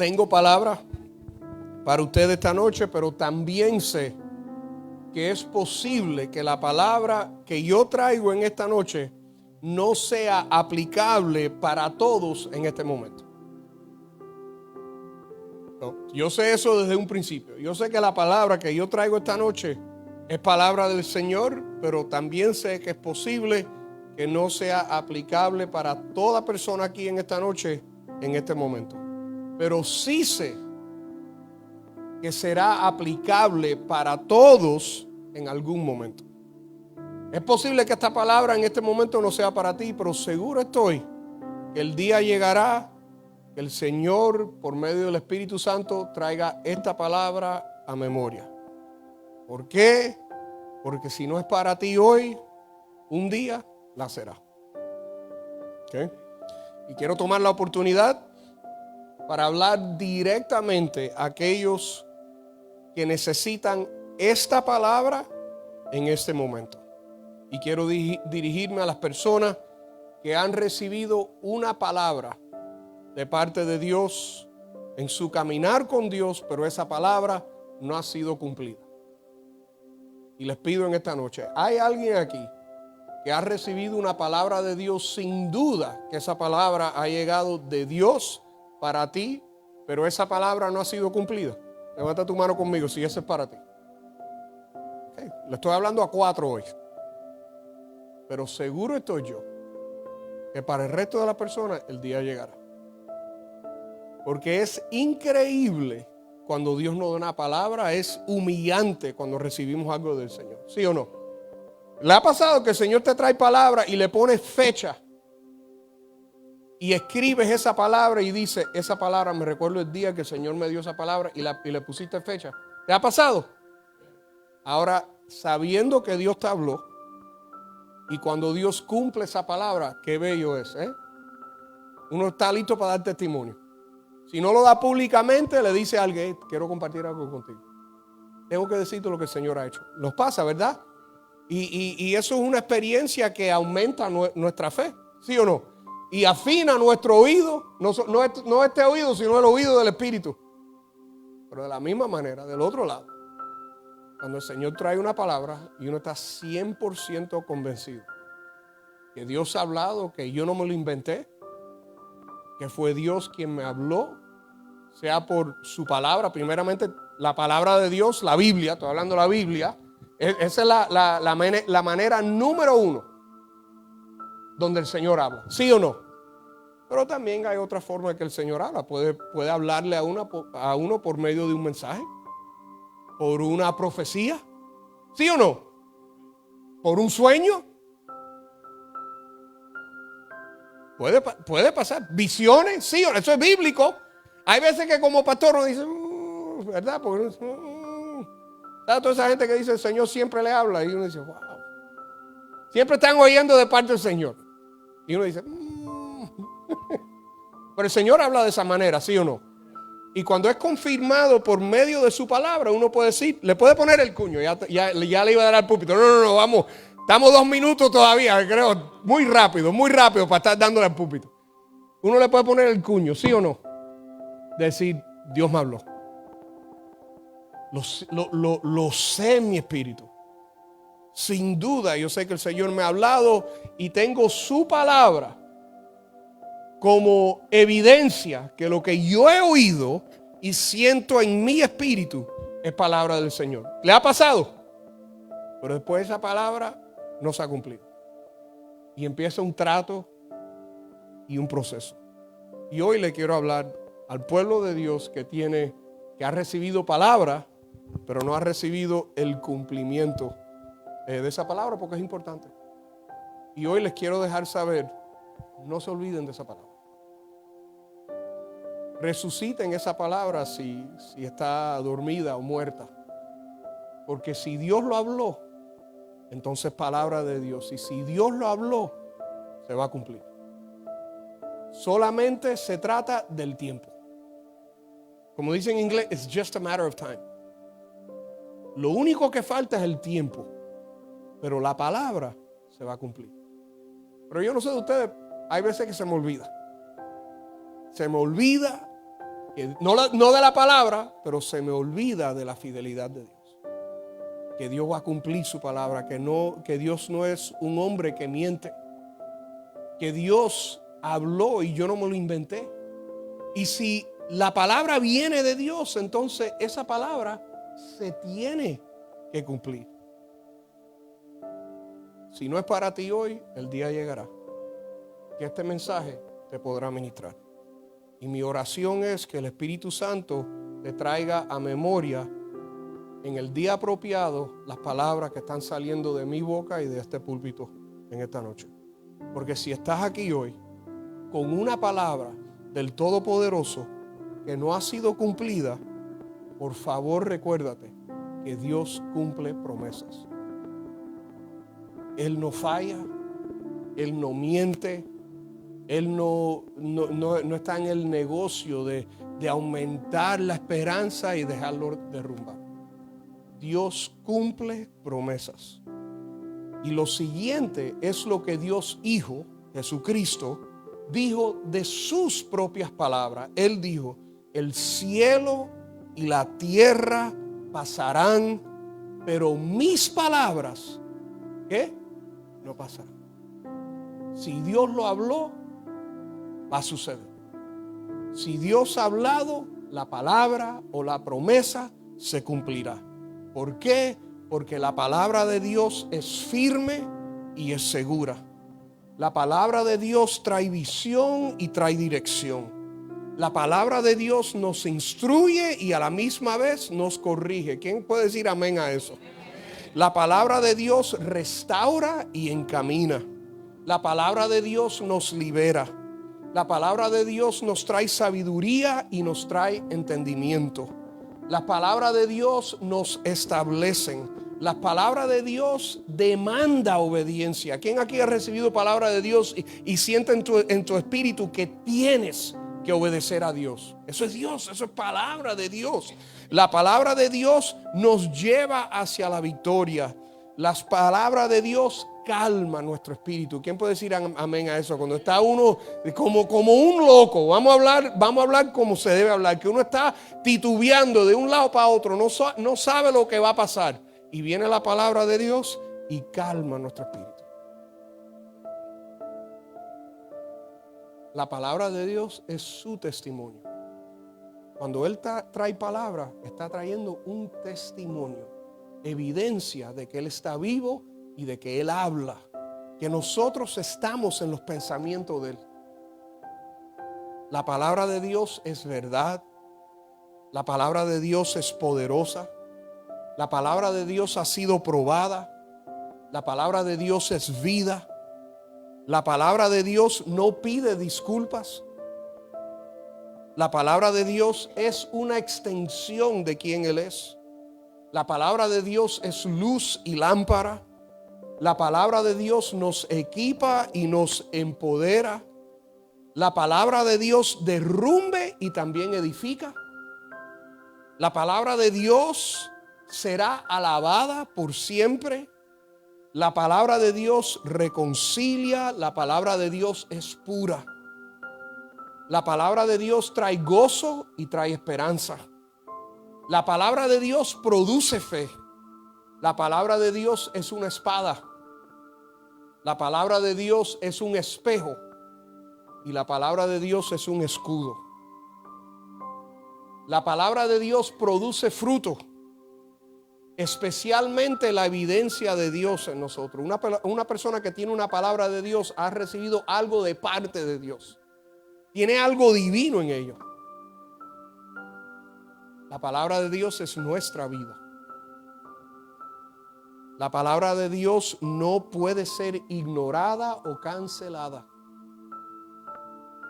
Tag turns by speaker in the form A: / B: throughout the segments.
A: Tengo palabra para usted esta noche, pero también sé que es posible que la palabra que yo traigo en esta noche no sea aplicable para todos en este momento. No, yo sé eso desde un principio. Yo sé que la palabra que yo traigo esta noche es palabra del Señor, pero también sé que es posible que no sea aplicable para toda persona aquí en esta noche, en este momento. Pero sí sé que será aplicable para todos en algún momento. Es posible que esta palabra en este momento no sea para ti, pero seguro estoy que el día llegará que el Señor, por medio del Espíritu Santo, traiga esta palabra a memoria. ¿Por qué? Porque si no es para ti hoy, un día la será. ¿Okay? Y quiero tomar la oportunidad para hablar directamente a aquellos que necesitan esta palabra en este momento. Y quiero dirigirme a las personas que han recibido una palabra de parte de Dios en su caminar con Dios, pero esa palabra no ha sido cumplida. Y les pido en esta noche, ¿hay alguien aquí que ha recibido una palabra de Dios? Sin duda que esa palabra ha llegado de Dios para ti, pero esa palabra no ha sido cumplida. Levanta tu mano conmigo si ese es para ti. Okay. Le estoy hablando a 4 hoy. Pero seguro estoy yo que para el resto de las personas el día llegará. Porque es increíble cuando Dios nos da una palabra, es humillante cuando recibimos algo del Señor. ¿Sí o no? ¿Le ha pasado que el Señor te trae palabra y le pones fecha? Y escribes esa palabra y dice, esa palabra me recuerdo el día que el Señor me dio esa palabra y le pusiste fecha. ¿Te ha pasado? Ahora, sabiendo que Dios te habló y cuando Dios cumple esa palabra, qué bello es, ¿eh? Uno está listo para dar testimonio. Si no lo da públicamente, le dice a alguien, quiero compartir algo contigo. Tengo que decirte lo que el Señor ha hecho. Nos pasa, ¿verdad? Y eso es una experiencia que aumenta nuestra fe, ¿sí o no? Y afina nuestro oído, no este oído, sino el oído del Espíritu. Pero de la misma manera, del otro lado, cuando el Señor trae una palabra y uno está 100% convencido que Dios ha hablado, que yo no me lo inventé, que fue Dios quien me habló, sea por su palabra, primeramente la palabra de Dios, la Biblia, estoy hablando de la Biblia, esa es la manera número 1 donde el Señor habla, ¿sí o no? Pero también hay otra forma de que el Señor habla, puede hablarle a uno por medio de un mensaje, por una profecía, ¿sí o no? Por un sueño. Puede pasar. Visiones, sí, eso es bíblico. Hay veces que como pastor uno dice, ¿verdad? Porque ¿sabes? Toda esa gente que dice el Señor siempre le habla y uno dice, wow. Siempre están oyendo de parte del Señor. Y uno dice, Pero el Señor habla de esa manera, ¿sí o no? Y cuando es confirmado por medio de su palabra, uno puede decir, le puede poner el cuño, ya le iba a dar al púlpito. No, vamos, estamos 2 minutos todavía, creo, muy rápido para estar dándole al púlpito. Uno le puede poner el cuño, ¿sí o no? Decir, Dios me habló. Lo sé en mi espíritu. Sin duda, yo sé que el Señor me ha hablado y tengo su palabra como evidencia que lo que yo he oído y siento en mi espíritu es palabra del Señor. ¿Le ha pasado? Pero después esa palabra no se ha cumplido. Y empieza un trato y un proceso. Y hoy le quiero hablar al pueblo de Dios que ha recibido palabra, pero no ha recibido el cumplimiento de esa palabra porque es importante. Y hoy les quiero dejar saber, no se olviden de esa palabra. Resuciten esa palabra si está dormida o muerta. Porque si Dios lo habló, entonces palabra de Dios. Y si Dios lo habló, se va a cumplir. Solamente se trata del tiempo. Como dice en inglés, it's just a matter of time. Lo único que falta es el tiempo. Pero la palabra se va a cumplir. Pero yo no sé de ustedes, hay veces que se me olvida. Se me olvida No de la palabra, pero se me olvida de la fidelidad de Dios. Que Dios va a cumplir su palabra, que Dios no es un hombre que miente, que Dios habló y yo no me lo inventé. Y si la palabra viene de Dios, entonces esa palabra se tiene que cumplir. Si no es para ti hoy, el día llegará que este mensaje te podrá ministrar. Y mi oración es que el Espíritu Santo te traiga a memoria en el día apropiado las palabras que están saliendo de mi boca y de este púlpito en esta noche. Porque si estás aquí hoy con una palabra del Todopoderoso que no ha sido cumplida, por favor recuérdate que Dios cumple promesas. Él no falla, Él no miente, Él no está en el negocio de aumentar la esperanza y dejarlo derrumbar. Dios cumple promesas. Y lo siguiente es lo que Dios Hijo, Jesucristo, dijo de sus propias palabras. Él dijo, el cielo y la tierra pasarán, pero mis palabras, ¿qué? No pasarán. Si Dios lo habló, va a suceder. Si Dios ha hablado, la palabra o la promesa se cumplirá. ¿Por qué? Porque la palabra de Dios es firme y es segura. La palabra de Dios trae visión y trae dirección. La palabra de Dios nos instruye y a la misma vez nos corrige. ¿Quién puede decir amén a eso? La palabra de Dios restaura y encamina. La palabra de Dios nos libera. La palabra de Dios nos trae sabiduría y nos trae entendimiento. Las palabras de Dios nos establecen. Las palabras de Dios demanda obediencia. ¿Quién aquí ha recibido palabra de Dios y siente en tu espíritu que tienes que obedecer a Dios? Eso es Dios, eso es palabra de Dios. La palabra de Dios nos lleva hacia la victoria. Las palabras de Dios calman nuestro espíritu. ¿Quién puede decir amén a eso? Cuando está uno como un loco, vamos a hablar como se debe hablar, que uno está titubeando de un lado para otro, no sabe lo que va a pasar. Y viene la palabra de Dios y calma nuestro espíritu. La palabra de Dios es su testimonio. Cuando Él trae palabra, está trayendo un testimonio, evidencia de que Él está vivo y de que Él habla, que nosotros estamos en los pensamientos de Él. La palabra de Dios es verdad. La palabra de Dios es poderosa. La palabra de Dios ha sido probada. La palabra de Dios es vida. La palabra de Dios no pide disculpas. La palabra de Dios es una extensión de quien Él es. La palabra de Dios es luz y lámpara. La palabra de Dios nos equipa y nos empodera. La palabra de Dios derrumbe y también edifica. La palabra de Dios será alabada por siempre. La palabra de Dios reconcilia. La palabra de Dios es pura. La palabra de Dios trae gozo y trae esperanza. La palabra de Dios produce fe. La palabra de Dios es una espada. La palabra de Dios es un espejo. Y la palabra de Dios es un escudo. La palabra de Dios produce fruto. Especialmente la evidencia de Dios en nosotros. Una persona que tiene una palabra de Dios ha recibido algo de parte de Dios. Tiene algo divino en ello. La palabra de Dios es nuestra vida. La palabra de Dios no puede ser ignorada o cancelada.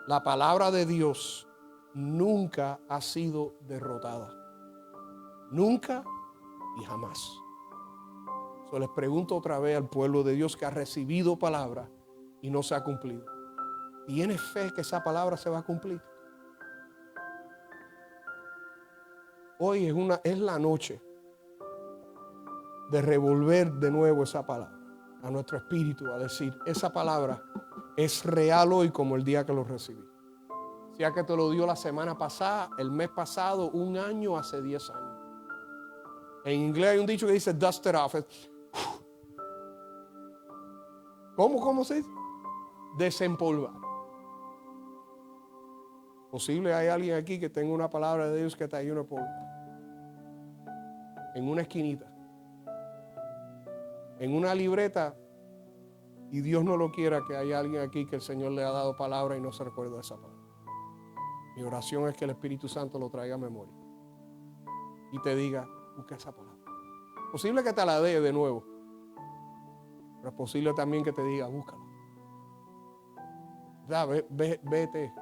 A: La palabra de Dios nunca ha sido derrotada. Nunca y jamás. Les pregunto otra vez al pueblo de Dios que ha recibido palabra y no se ha cumplido. ¿Tienes fe que esa palabra se va a cumplir? Hoy es la noche de revolver de nuevo esa palabra a nuestro espíritu, a decir, esa palabra es real hoy como el día que lo recibí. Sea que te lo dio la semana pasada, el mes pasado, un año, hace 10 años. En inglés hay un dicho que dice dust it off. ¿Cómo se dice? Desempolvar. Posible hay alguien aquí que tenga una palabra de Dios que está lleno de polvo. En una esquinita. En una libreta. Y Dios no lo quiera que haya alguien aquí que el Señor le ha dado palabra y no se recuerda de esa palabra. Mi oración es que el Espíritu Santo lo traiga a memoria. Y te diga, busca esa palabra. Posible que te la dé de nuevo. Pero es posible también que te diga, búscala. Vete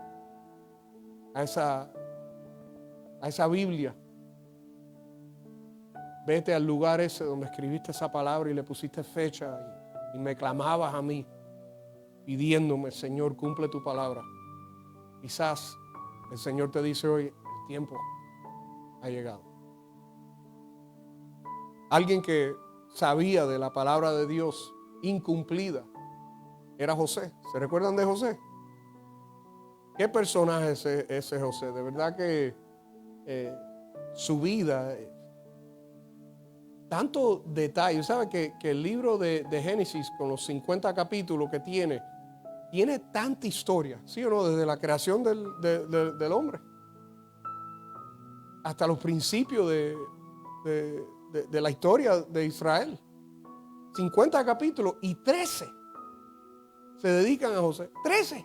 A: a esa Biblia. Vete al lugar ese donde escribiste esa palabra y le pusiste fecha y me clamabas a mí pidiéndome, Señor, cumple tu palabra. Quizás el Señor te dice hoy, el tiempo ha llegado. Alguien que sabía de la palabra de Dios incumplida era José. ¿Se recuerdan de José? ¿Qué personaje es ese José? De verdad que su vida, tanto detalle. ¿Sabe que el libro de Génesis, con los 50 capítulos que tiene tanta historia, ¿sí o no? Desde la creación del hombre hasta los principios de la historia de Israel. 50 capítulos y 13 se dedican a José. 13.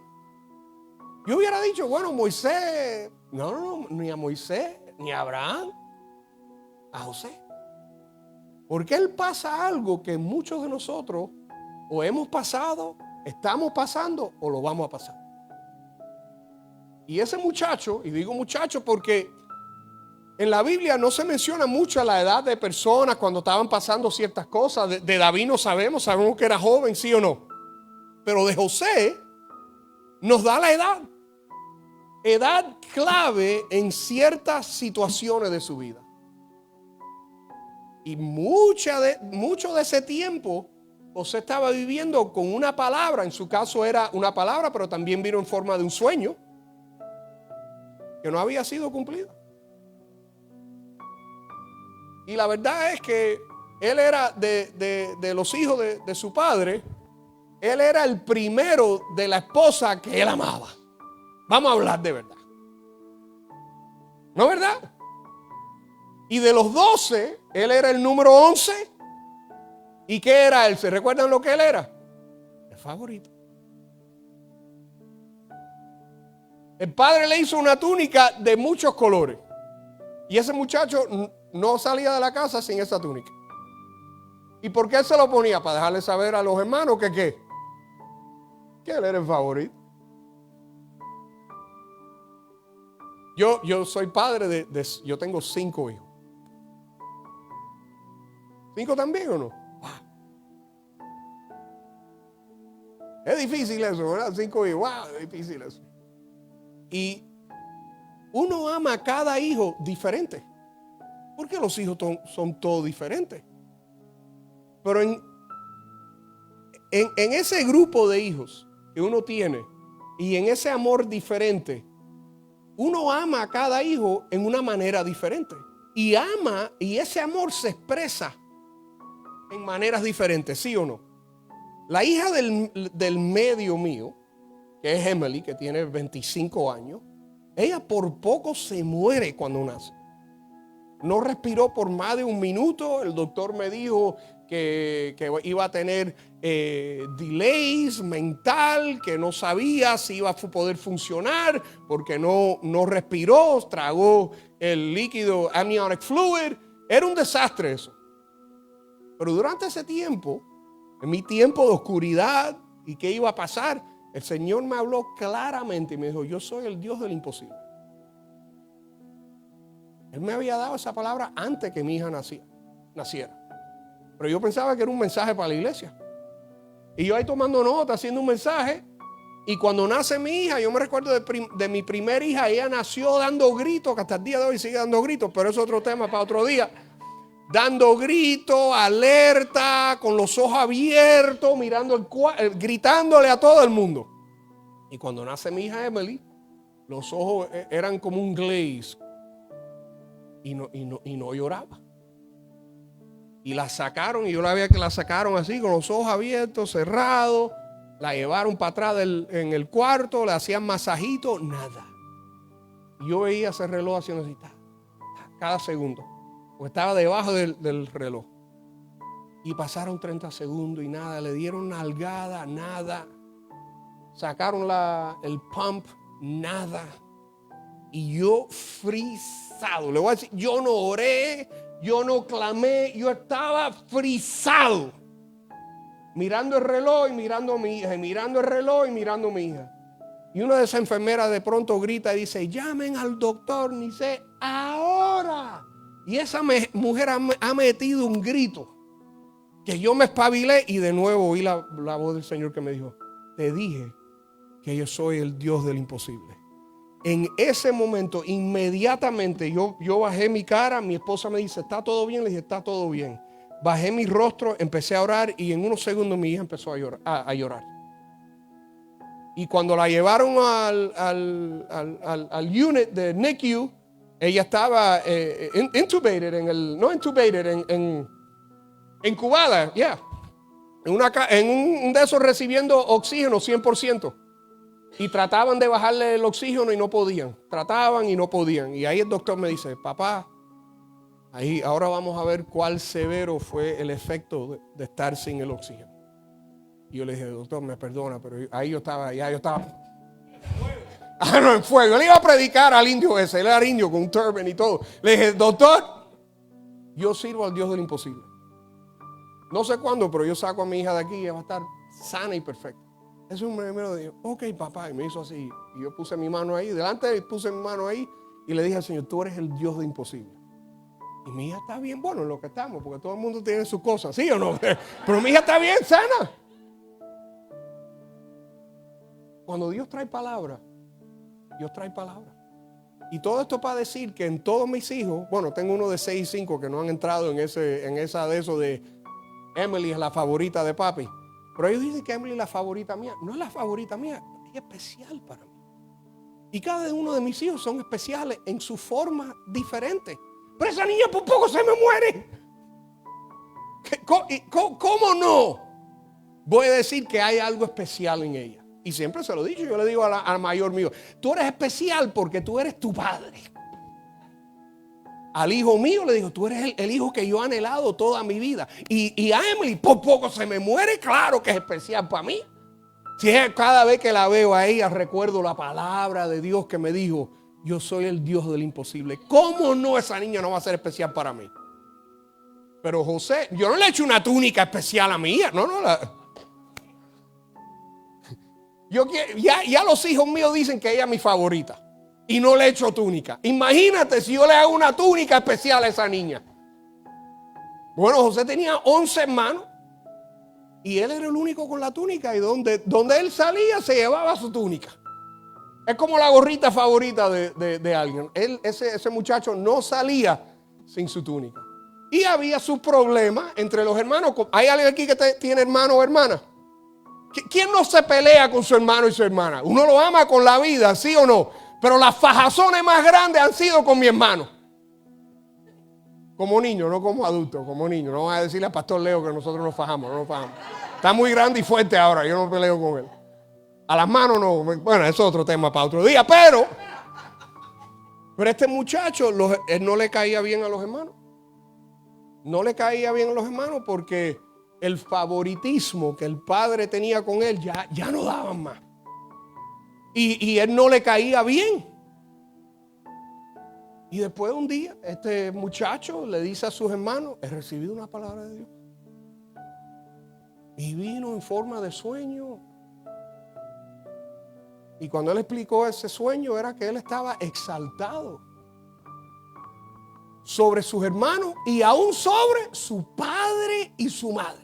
A: Yo hubiera dicho, bueno, Moisés. No, ni a Moisés, ni a Abraham. A José. Porque él pasa algo que muchos de nosotros o hemos pasado, estamos pasando o lo vamos a pasar. Y ese muchacho, y digo muchacho porque en la Biblia no se menciona mucho la edad de personas cuando estaban pasando ciertas cosas. De David no sabemos que era joven, sí o no. Pero de José nos da la edad. Edad clave en ciertas situaciones de su vida. Y mucho de ese tiempo José estaba viviendo con una palabra. En su caso era una palabra, pero también vino en forma de un sueño que no había sido cumplida. Y la verdad es que él era de los hijos de su padre. Él era el primero de la esposa que él amaba. Vamos a hablar de verdad. ¿No es verdad? Y de los 12, él era el número 11. ¿Y qué era él? ¿Se recuerdan lo que él era? El favorito. El padre le hizo una túnica de muchos colores. Y ese muchacho no salía de la casa sin esa túnica. ¿Y por qué se lo ponía? Para dejarle saber a los hermanos que ¿qué? Que él era el favorito. Yo soy padre yo tengo 5 hijos. ¿5 también o no? Wow. Es difícil eso, ¿verdad? 5 hijos, wow, es difícil eso. Y uno ama a cada hijo diferente. Porque los hijos son todos diferentes. Pero en ese grupo de hijos que uno tiene y en ese amor diferente, uno ama a cada hijo en una manera diferente. Y ese amor se expresa en maneras diferentes, ¿sí o no? La hija del medio mío, que es Emily, que tiene 25 años, ella por poco se muere cuando nace. No respiró por más de un minuto. El doctor me dijo que iba a tener delays mental, que no sabía si iba a poder funcionar porque no respiró, tragó el líquido amniotic fluid. Era un desastre eso. Pero durante ese tiempo, en mi tiempo de oscuridad y qué iba a pasar, el Señor me habló claramente y me dijo, yo soy el Dios del imposible. Él me había dado esa palabra antes que mi hija naciera. Pero yo pensaba que era un mensaje para la iglesia. Y yo ahí tomando nota, haciendo un mensaje. Y cuando nace mi hija, yo me recuerdo de mi primera hija, ella nació dando gritos, que hasta el día de hoy sigue dando gritos, pero eso es otro tema para otro día. Dando gritos, alerta, con los ojos abiertos, gritándole a todo el mundo. Y cuando nace mi hija Emily, Los ojos eran como un glaze. Y no lloraba. Y la sacaron, y yo la veía que la sacaron así, con los ojos abiertos, cerrados. La llevaron para atrás en el cuarto, le hacían masajito, nada. Y yo veía ese reloj haciendo así, cada segundo. Porque estaba debajo del reloj. Y pasaron 30 segundos y nada, le dieron nalgada, nada. Sacaron el pump, nada. Y yo frisado, le voy a decir, yo no oré, yo no clamé, yo estaba frisado. Mirando el reloj y mirando a mi hija, y mirando el reloj y mirando a mi hija. Y una de esas enfermeras de pronto grita y dice, llamen al doctor Nice ahora. Y esa mujer ha metido un grito. Que yo me espabilé y de nuevo oí la voz del Señor que me dijo, te dije que yo soy el Dios del imposible. En ese momento, inmediatamente, yo bajé mi cara, mi esposa me dice, ¿está todo bien? Le dije, está todo bien. Bajé mi rostro, empecé a orar y en unos segundos mi hija empezó a llorar. Y cuando la llevaron al unit de NICU, ella estaba intubated incubada, ya. En un de esos recibiendo oxígeno 100%. Y trataban de bajarle el oxígeno y no podían. Trataban y no podían. Y ahí el doctor me dice, papá, ahí ahora vamos a ver cuál severo fue el efecto de estar sin el oxígeno. Y yo le dije, doctor, me perdona, pero ahí yo estaba. En fuego. Él iba a predicar al indio ese, él era indio con un turban y todo. Le dije, doctor, yo sirvo al Dios del imposible. No sé cuándo, pero yo saco a mi hija de aquí y ella va a estar sana y perfecta. Ese hombre me lo dijo, ok, papá, y me hizo así. Y yo puse mi mano ahí, delante de él puse mi mano ahí y le dije al Señor, tú eres el Dios de imposible. Y mi hija está bien, bueno, en lo que estamos, porque todo el mundo tiene sus cosas, ¿sí o no? Pero mi hija está bien, sana. Cuando Dios trae palabra, Dios trae palabra. Y todo esto para decir que en todos mis hijos, bueno, tengo uno de 6 y 5 que no han entrado en esa de eso de Emily es la favorita de papi. Pero ellos dicen que Emily es la favorita mía. No es la favorita mía, es especial para mí. Y cada uno de mis hijos son especiales en su forma diferente. Pero esa niña por poco se me muere. ¿Cómo no? Voy a decir que hay algo especial en ella. Y siempre se lo he dicho, yo le digo al mayor mío, tú eres especial porque tú eres tu padre. Al hijo mío le digo, tú eres el hijo que yo he anhelado toda mi vida. Y a Emily por poco se me muere, claro que es especial para mí. Si es cada vez que la veo a ella recuerdo la palabra de Dios que me dijo, yo soy el Dios del imposible. ¿Cómo no esa niña no va a ser especial para mí? Pero José, yo no le he hecho una túnica especial a mi hija. Ya los hijos míos dicen que ella es mi favorita. Y no le he hecho túnica. Imagínate si yo le hago una túnica especial a esa niña. Bueno, José tenía 11 hermanos. Y él era el único con la túnica. Y donde él salía se llevaba su túnica. Es como la gorrita favorita de alguien. Ese muchacho no salía sin su túnica. Y había sus problemas entre los hermanos. ¿Hay alguien aquí que tiene hermano o hermana? ¿Quién no se pelea con su hermano y su hermana? Uno lo ama con la vida, ¿sí o no? Pero las fajazones más grandes han sido con mi hermano. Como niño, no como adulto, como niño. No voy a decirle al pastor Leo que nosotros nos fajamos, no nos fajamos. Está muy grande y fuerte ahora, yo no peleo con él. A las manos no, bueno, eso es otro tema para otro día, pero este muchacho, él no le caía bien a los hermanos. No le caía bien a los hermanos porque el favoritismo que el padre tenía con él ya no daban más. Y él no le caía bien. Y después de un día, este muchacho le dice a sus hermanos, he recibido una palabra de Dios. Y vino en forma de sueño. Y cuando él explicó ese sueño, era que él estaba exaltado sobre sus hermanos y aún sobre su padre y su madre.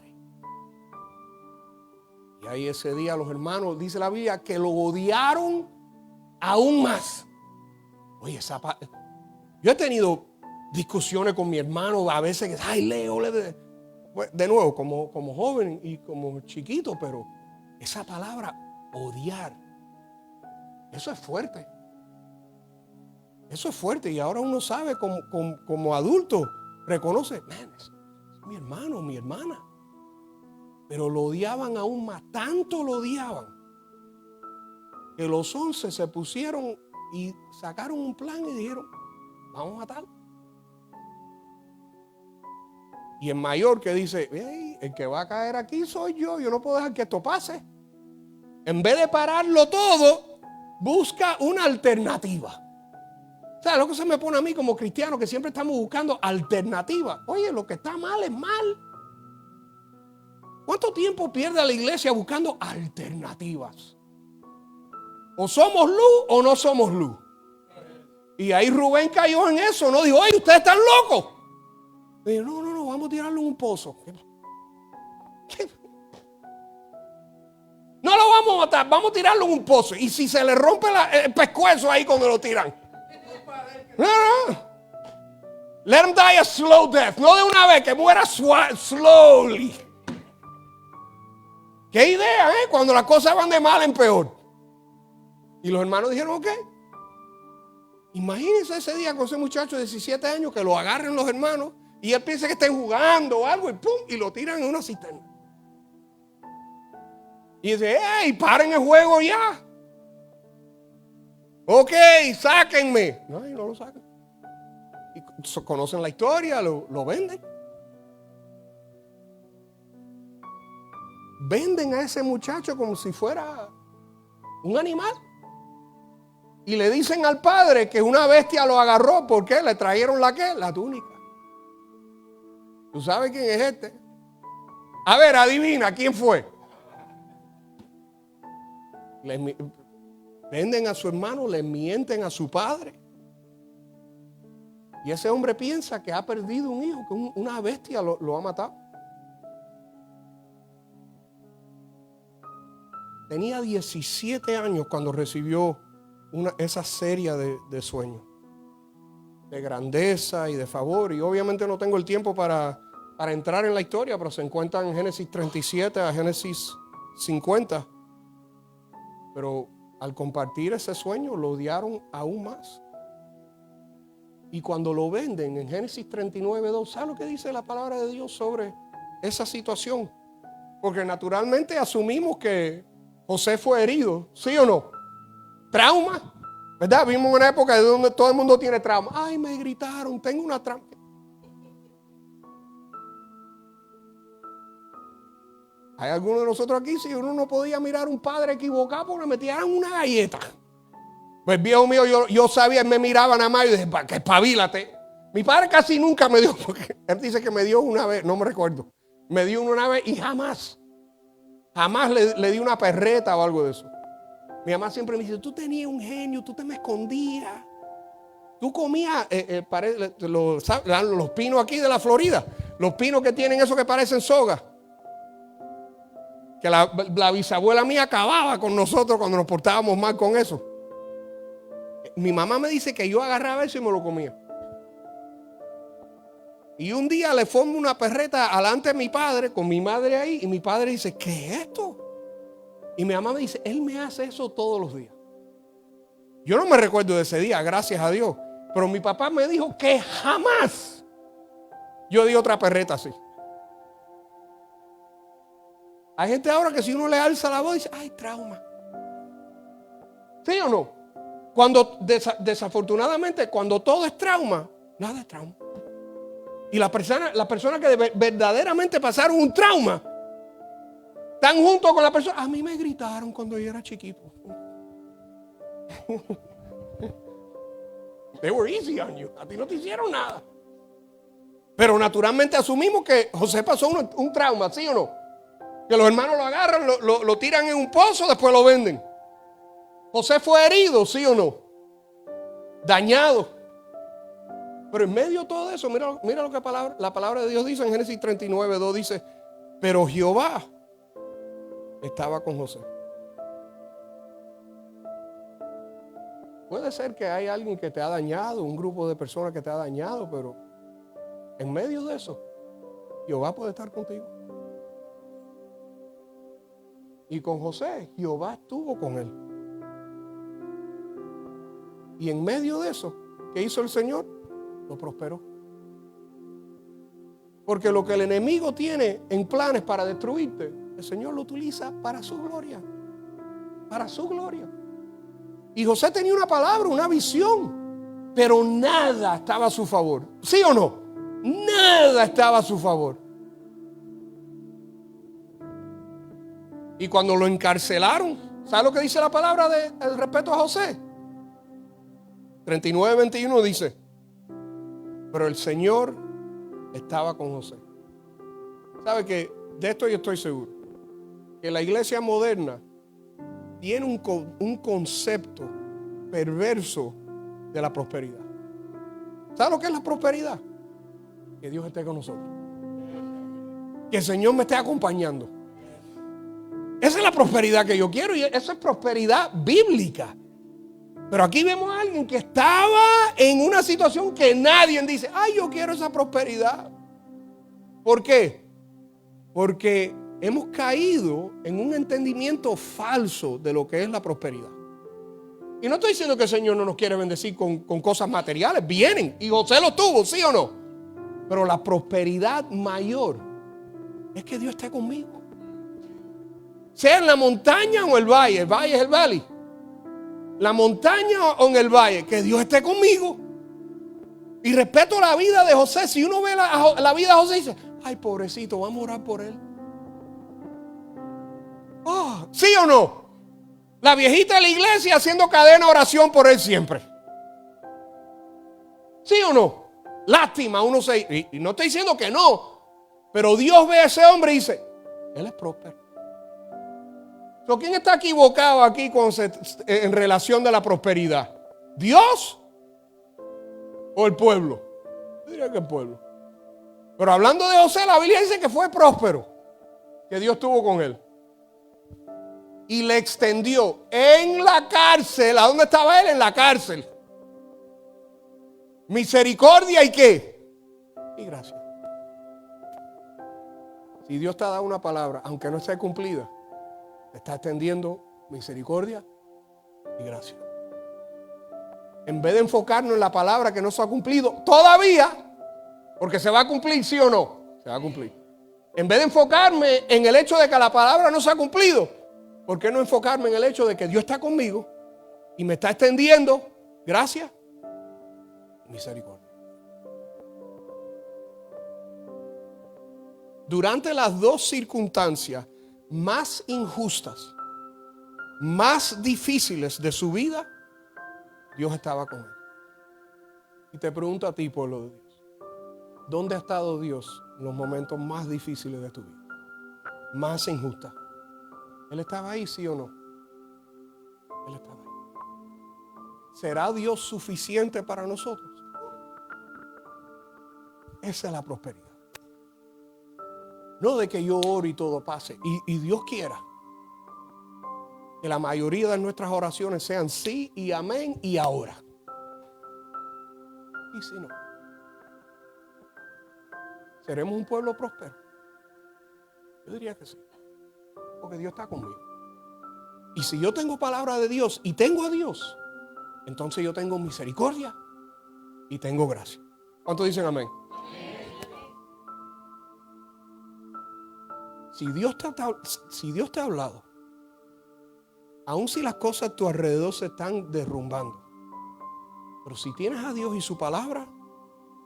A: Y ahí ese día los hermanos, dice la Biblia, que lo odiaron aún más. Oye, yo he tenido discusiones con mi hermano a veces que, ay, Leo, de nuevo, como joven y como chiquito, pero esa palabra, odiar, eso es fuerte. Eso es fuerte. Y ahora uno sabe como adulto, reconoce, man, es mi hermano, mi hermana. Pero lo odiaban aún más, tanto lo odiaban, que los 11 se pusieron y sacaron un plan y dijeron, vamos a matarlo. Y el mayor que dice, hey, el que va a caer aquí soy yo no puedo dejar que esto pase. En vez de pararlo todo, busca una alternativa. ¿Sabes lo que se me pone a mí como cristiano? Que siempre estamos buscando alternativas. Oye, lo que está mal es mal. ¿Cuánto tiempo pierde la iglesia buscando alternativas? O somos luz o no somos luz. Y ahí Rubén cayó en eso. No dijo, oye, ustedes están locos. Dijo, no, vamos a tirarlo en un pozo. ¿Qué? No lo vamos a matar, vamos a tirarlo en un pozo. Y si se le rompe el pescuezo ahí cuando lo tiran. No. Let him die a slow death. No de una vez, que muera slowly. Qué idea, cuando las cosas van de mal en peor. Y los hermanos dijeron, ok. Imagínense ese día con ese muchacho de 17 años que lo agarren los hermanos y él piensa que estén jugando o algo y pum, y lo tiran en una cisterna. Y dice, hey, paren el juego ya. Ok, sáquenme. No, y no lo sacan. Y conocen la historia, lo venden. Venden a ese muchacho como si fuera un animal. Y le dicen al padre que una bestia lo agarró. ¿Por qué? Le trajeron la túnica. ¿Tú sabes quién es este? A ver, adivina, ¿quién fue? Venden a su hermano, le mienten a su padre. Y ese hombre piensa que ha perdido un hijo, que una bestia lo ha matado. Tenía 17 años cuando recibió esa serie de sueños, de grandeza y de favor. Y obviamente no tengo el tiempo para entrar en la historia, pero se encuentra en Génesis 37 a Génesis 50. Pero al compartir ese sueño lo odiaron aún más. Y cuando lo venden en Génesis 39:2, ¿sabe lo que dice la palabra de Dios sobre esa situación? Porque naturalmente asumimos que José fue herido, ¿sí o no? Trauma, ¿verdad? Vimos una época donde todo el mundo tiene trauma. Ay, me gritaron, tengo una trauma. Hay algunos de nosotros aquí, si uno no podía mirar a un padre equivocado porque le metían una galleta. Pues viejo mío, yo sabía, él me miraba nada más y dije, que espabilate. Mi padre casi nunca me dio, porque él dice que me dio una vez, no me recuerdo. Me dio una vez y jamás le di una perreta o algo de eso. Mi mamá siempre me dice, tú tenías un genio, tú te me escondías. Tú comías los pinos aquí de la Florida, los pinos que tienen eso que parecen sogas. Que la bisabuela mía acababa con nosotros cuando nos portábamos mal con eso. Mi mamá me dice que yo agarraba eso y me lo comía. Y un día le formo una perreta alante de mi padre, con mi madre ahí, y mi padre dice, ¿qué es esto? Y mi mamá me dice, él me hace eso todos los días. Yo no me recuerdo de ese día, gracias a Dios. Pero mi papá me dijo que jamás yo di otra perreta así. Hay gente ahora que si uno le alza la voz dice, ay, trauma. ¿Sí o no? Cuando desafortunadamente, cuando todo es trauma, nada es trauma. Y las personas que verdaderamente pasaron un trauma, están juntos con la persona. A mí me gritaron cuando yo era chiquito. They were easy on you. A ti no te hicieron nada. Pero naturalmente asumimos que José pasó un trauma, ¿sí o no? Que los hermanos lo agarran, lo tiran en un pozo, después lo venden. José fue herido, ¿sí o no? Dañado. Pero en medio de todo eso, mira lo que la palabra de Dios dice en Génesis 39:2, dice, pero Jehová estaba con José. Puede ser que hay alguien que te ha dañado, un grupo de personas que te ha dañado, pero en medio de eso, Jehová puede estar contigo. Y con José, Jehová estuvo con él. Y en medio de eso, ¿qué hizo el Señor? Lo prosperó. Porque lo que el enemigo tiene en planes para destruirte, el Señor lo utiliza para su gloria. Para su gloria. Y José tenía una palabra, una visión, pero nada estaba a su favor. ¿Sí o no? Nada estaba a su favor. Y cuando lo encarcelaron, ¿sabe lo que dice la palabra del respeto a José? 39:21 dice: pero el Señor estaba con José. ¿Sabe que de esto yo estoy seguro? Que la iglesia moderna tiene un concepto perverso de la prosperidad. ¿Sabe lo que es la prosperidad? Que Dios esté con nosotros. Que el Señor me esté acompañando. Esa es la prosperidad que yo quiero y esa es prosperidad bíblica. Pero aquí vemos a alguien que estaba en una situación que nadie dice: ay, yo quiero esa prosperidad. ¿Por qué? Porque hemos caído en un entendimiento falso de lo que es la prosperidad. Y no estoy diciendo que el Señor no nos quiere bendecir con cosas materiales. Vienen, y José lo tuvo, ¿sí o no? Pero la prosperidad mayor es que Dios esté conmigo. Sea en la montaña o el valle es el valle. La montaña o en el valle, que Dios esté conmigo. Y respeto la vida de José. Si uno ve la vida de José, dice: ay, pobrecito, vamos a orar por él. Oh, ¿sí o no? La viejita de la iglesia haciendo cadena de oración por él siempre. ¿Sí o no? Lástima, uno se... Y no estoy diciendo que no, pero Dios ve a ese hombre y dice: él es próspero. ¿Quién está equivocado aquí en relación de la prosperidad? ¿Dios o el pueblo? Yo diría que el pueblo. Pero hablando de José, la Biblia dice que fue próspero, que Dios estuvo con él. Y le extendió en la cárcel. ¿A dónde estaba él? En la cárcel. Misericordia y ¿qué? Y gracia. Si Dios te ha dado una palabra, aunque no esté cumplida, te está extendiendo misericordia y gracia. En vez de enfocarnos en la palabra que no se ha cumplido todavía, porque se va a cumplir, ¿sí o no? Se va a cumplir. En vez de enfocarme en el hecho de que la palabra no se ha cumplido, ¿por qué no enfocarme en el hecho de que Dios está conmigo y me está extendiendo gracia y misericordia? Durante las dos circunstancias más injustas, más difíciles de su vida, Dios estaba con él. Y te pregunto a ti, pueblo de Dios, ¿dónde ha estado Dios en los momentos más difíciles de tu vida? Más injustas. ¿Él estaba ahí, sí o no? Él estaba ahí. ¿Será Dios suficiente para nosotros? Esa es la prosperidad. No de que yo oro y todo pase. Y Dios quiera que la mayoría de nuestras oraciones sean sí y amén y ahora. Y si no, ¿seremos un pueblo próspero? Yo diría que sí. Porque Dios está conmigo. Y si yo tengo palabra de Dios y tengo a Dios, entonces yo tengo misericordia y tengo gracia. ¿Cuántos dicen amén? Si Dios te ha hablado, aun si las cosas a tu alrededor se están derrumbando, pero si tienes a Dios y su palabra,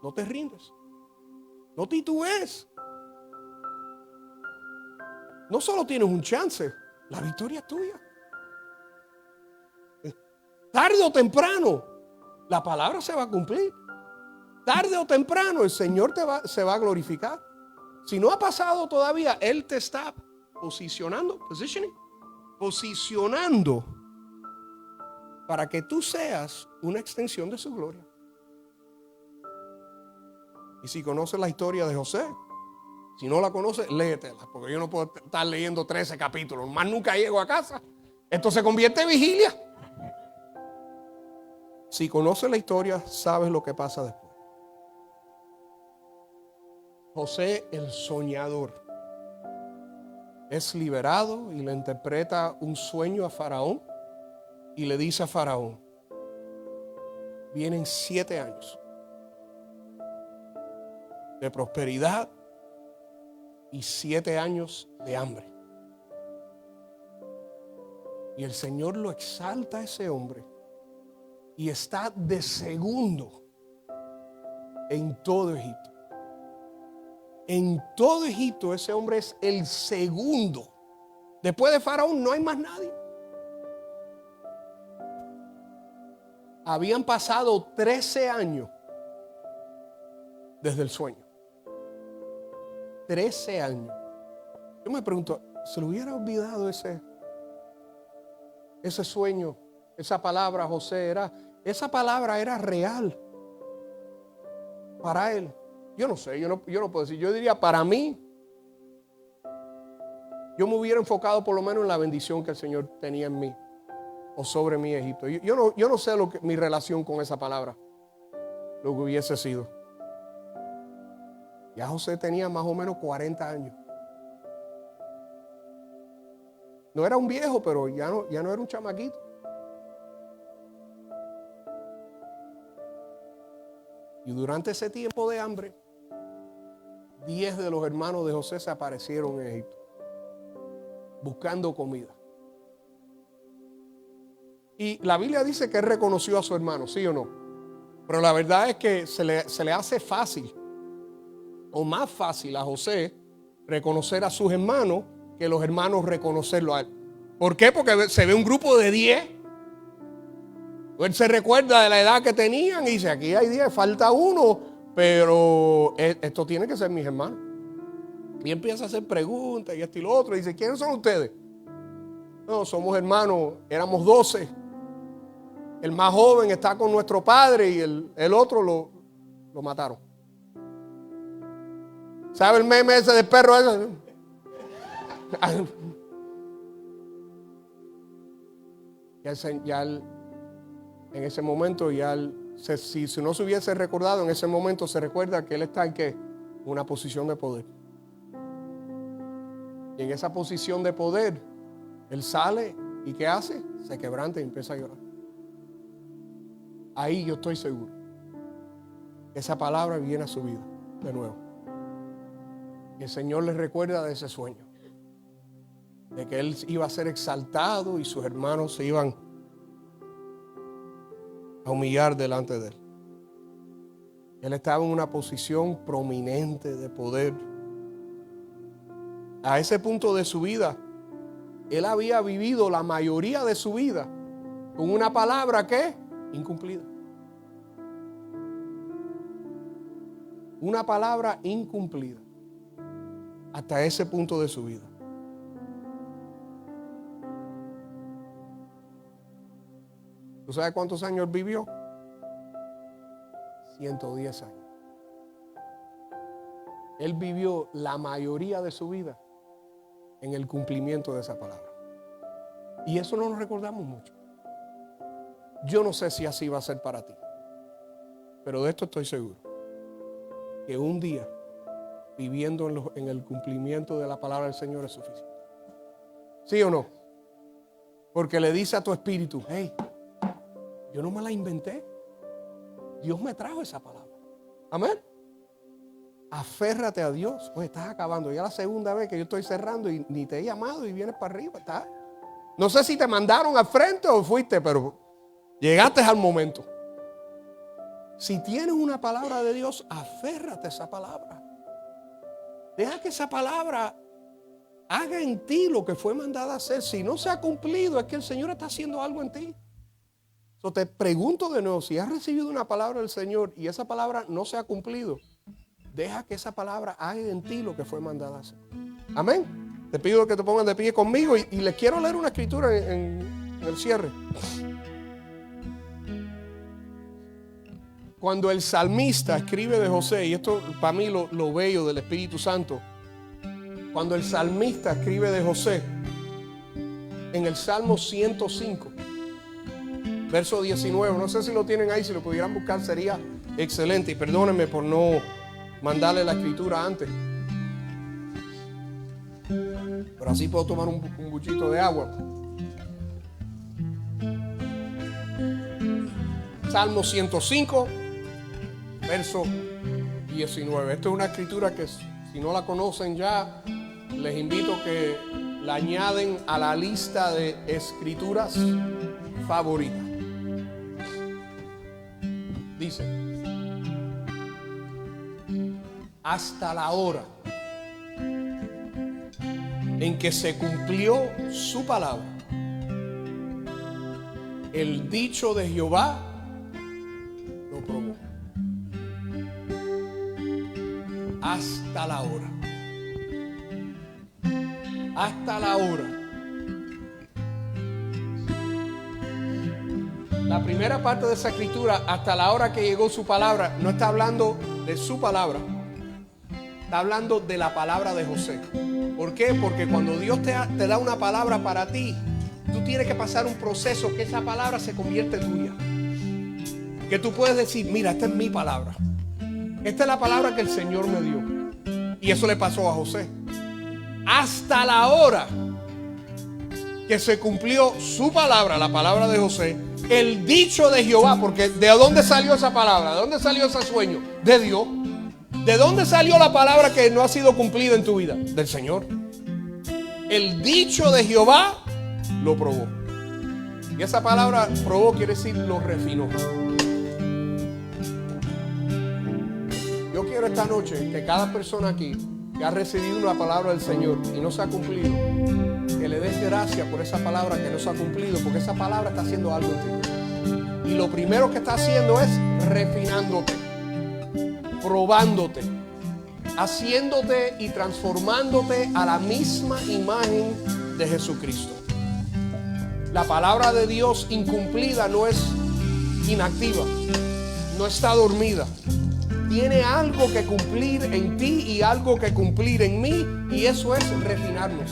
A: no te rindes. No titubees. No solo tienes un chance, la victoria es tuya. Tarde o temprano, la palabra se va a cumplir. Tarde o temprano, el Señor se va a glorificar. Si no ha pasado todavía, Él te está posicionando para que tú seas una extensión de su gloria. Y si conoces la historia de José, si no la conoces, léetela, porque yo no puedo estar leyendo 13 capítulos, más nunca llego a casa. Esto se convierte en vigilia. Si conoces la historia, sabes lo que pasa después. José, el soñador, es liberado y le interpreta un sueño a Faraón y le dice a Faraón: vienen 7 años de prosperidad y 7 años de hambre. Y el Señor lo exalta a ese hombre y está de segundo en todo Egipto. En todo Egipto ese hombre es el segundo. Después de Faraón no hay más nadie. Habían pasado 13 años desde el sueño. 13 años. Yo me pregunto, ¿se le hubiera olvidado ese sueño? Esa palabra, José, esa palabra era real para él. Yo no sé, yo no puedo decir. Yo diría, para mí, yo me hubiera enfocado por lo menos en la bendición que el Señor tenía en mí o sobre mí, Egipto. Yo no sé mi relación con esa palabra, lo que hubiese sido. Ya José tenía más o menos 40 años. No era un viejo, pero ya no era un chamaquito. Y durante ese tiempo de hambre, 10 de los hermanos de José se aparecieron en Egipto buscando comida. Y la Biblia dice que él reconoció a su hermano, ¿sí o no? Pero la verdad es que se le hace fácil o más fácil a José reconocer a sus hermanos que los hermanos reconocerlo a él. ¿Por qué? Porque se ve un grupo de 10. Él se recuerda de la edad que tenían y dice, aquí hay 10, falta uno, pero esto tiene que ser mis hermanos. Y empieza a hacer preguntas y esto y lo otro. Y dice, ¿quiénes son ustedes? No, somos hermanos, éramos 12. El más joven está con nuestro padre y el otro lo mataron. ¿Sabe el meme ese del perro ese? En ese momento, si no se hubiese recordado, en ese momento se recuerda que él está en una posición de poder. Y en esa posición de poder, él sale y ¿qué hace? Se quebranta y empieza a llorar. Ahí yo estoy seguro. Esa palabra viene a su vida de nuevo. Y el Señor le recuerda de ese sueño. De que él iba a ser exaltado y sus hermanos se iban a humillar delante de él. Él estaba en una posición prominente de poder. A ese punto de su vida, él había vivido la mayoría de su vida con una palabra que incumplida. Una palabra incumplida. Hasta ese punto de su vida. ¿Tú sabes cuántos años vivió? 110 años. Él vivió la mayoría de su vida en el cumplimiento de esa palabra. Y eso no nos recordamos mucho. Yo no sé si así va a ser para ti. Pero de esto estoy seguro. Que un día, viviendo en el cumplimiento de la palabra del Señor es suficiente. ¿Sí o no? Porque le dice a tu espíritu, hey, yo no me la inventé. Dios me trajo esa palabra. Amén. Aférrate a Dios. Oye, estás acabando. Ya la segunda vez que yo estoy cerrando y ni te he llamado y vienes para arriba. ¿Está? No sé si te mandaron al frente o fuiste, pero llegaste al momento. Si tienes una palabra de Dios, aférrate a esa palabra. Deja que esa palabra haga en ti lo que fue mandada a hacer. Si no se ha cumplido, es que el Señor está haciendo algo en ti. Te pregunto de nuevo, si has recibido una palabra del Señor y esa palabra no se ha cumplido, deja que esa palabra haga en ti lo que fue mandada a hacer. Amén. Te pido que te pongan de pie conmigo y les quiero leer una escritura en el cierre. Cuando el salmista escribe de José, y esto para mí lo bello del Espíritu Santo, cuando el salmista escribe de José, en el Salmo 105, verso 19, no sé si lo tienen ahí, si lo pudieran buscar sería excelente. Y perdónenme por no mandarle la escritura antes. Pero así puedo tomar un buchito de agua. Salmo 105, verso 19. Esta es una escritura que si no la conocen ya, les invito que la añaden a la lista de escrituras favoritas. Dice: hasta la hora en que se cumplió su palabra, el dicho de Jehová lo probó. Hasta la hora. Hasta la hora. La primera parte de esa escritura, hasta la hora que llegó su palabra, no está hablando de su palabra, está hablando de la palabra de José. ¿Por qué? Porque cuando Dios te da una palabra para ti, tú tienes que pasar un proceso que esa palabra se convierte en tuya. Que tú puedes decir: mira, esta es mi palabra. Esta es la palabra que el Señor me dio. Y eso le pasó a José. Hasta la hora que se cumplió su palabra, la palabra de José, el dicho de Jehová. Porque ¿de dónde salió esa palabra? ¿De dónde salió ese sueño? De Dios. ¿De dónde salió la palabra que no ha sido cumplida en tu vida? Del Señor. El dicho de Jehová lo probó. Y esa palabra probó quiere decir lo refinó. Yo quiero esta noche que cada persona aquí que ha recibido una palabra del Señor y no se ha cumplido, que le des gracias por esa palabra que no se ha cumplido, porque esa palabra está haciendo algo en ti. Y lo primero que está haciendo es refinándote, probándote, haciéndote y transformándote a la misma imagen de Jesucristo. La palabra de Dios incumplida no es inactiva, no está dormida. Tiene algo que cumplir en ti y algo que cumplir en mí, y eso es refinarnos.